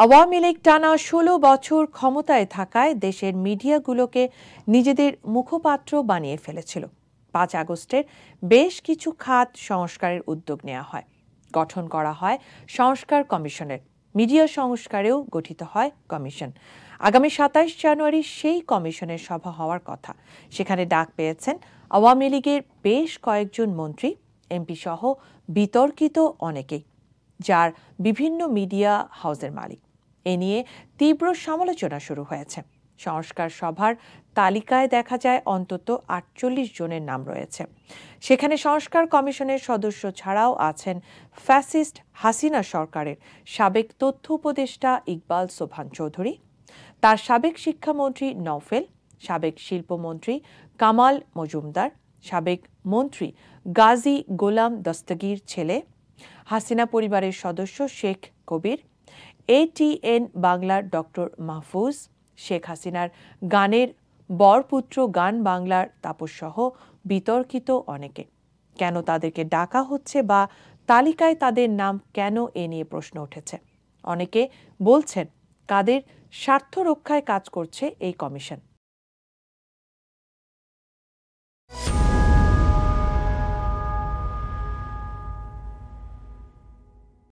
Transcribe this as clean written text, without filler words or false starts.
আওয়ামী লীগ টানা ১৬ বছর ক্ষমতায় থাকায় দেশের মিডিয়াগুলোকে নিজেদের মুখপাত্র বানিয়ে ফেলেছিল। ৫ আগস্টের বেশ কিছু খাত সংস্কারের উদ্যোগ নেওয়া হয়, গঠন করা হয় সংস্কার কমিশনের। মিডিয়া সংস্কারেও গঠিত হয় কমিশন। আগামী ২৭ জানুয়ারি সেই কমিশনের সভা হওয়ার কথা। সেখানে ডাক পেয়েছেন আওয়ামী লীগের বেশ কয়েকজন মন্ত্রী, এমপি সহ বিতর্কিত অনেকেই, যার বিভিন্ন মিডিয়া হাউসের মালিক। এ নিয়ে তীব্র সমালোচনা শুরু হয়েছে। সংস্কার সভার তালিকায় দেখা যায় অন্তত ৪৮ জনের নাম রয়েছে। সেখানে সংস্কার কমিশনের সদস্য ছাড়াও আছেন ফ্যাসিস্ট হাসিনা সরকারের সাবেক তথ্য উপদেষ্টা ইকবাল সোবহান চৌধুরী, তার সাবেক শিক্ষামন্ত্রী নওফেল, সাবেক শিল্পমন্ত্রী কামাল মজুমদার, সাবেক মন্ত্রী গাজী গোলাম দস্তগীর ছেলে, হাসিনা পরিবারের সদস্য শেখ কবির, ATN বাংলার ডক্টর মাহফুজ, শেখ হাসিনার গানের বরপুত্র গান বাংলার তাপস সহ বিতর্কিত অনেকে। কেন তাদেরকে ডাকা হচ্ছে বা তালিকায় তাদের নাম কেন, এ নিয়ে প্রশ্ন উঠেছে। অনেকে বলছেন কাদের স্বার্থ রক্ষায় কাজ করছে এই কমিশন।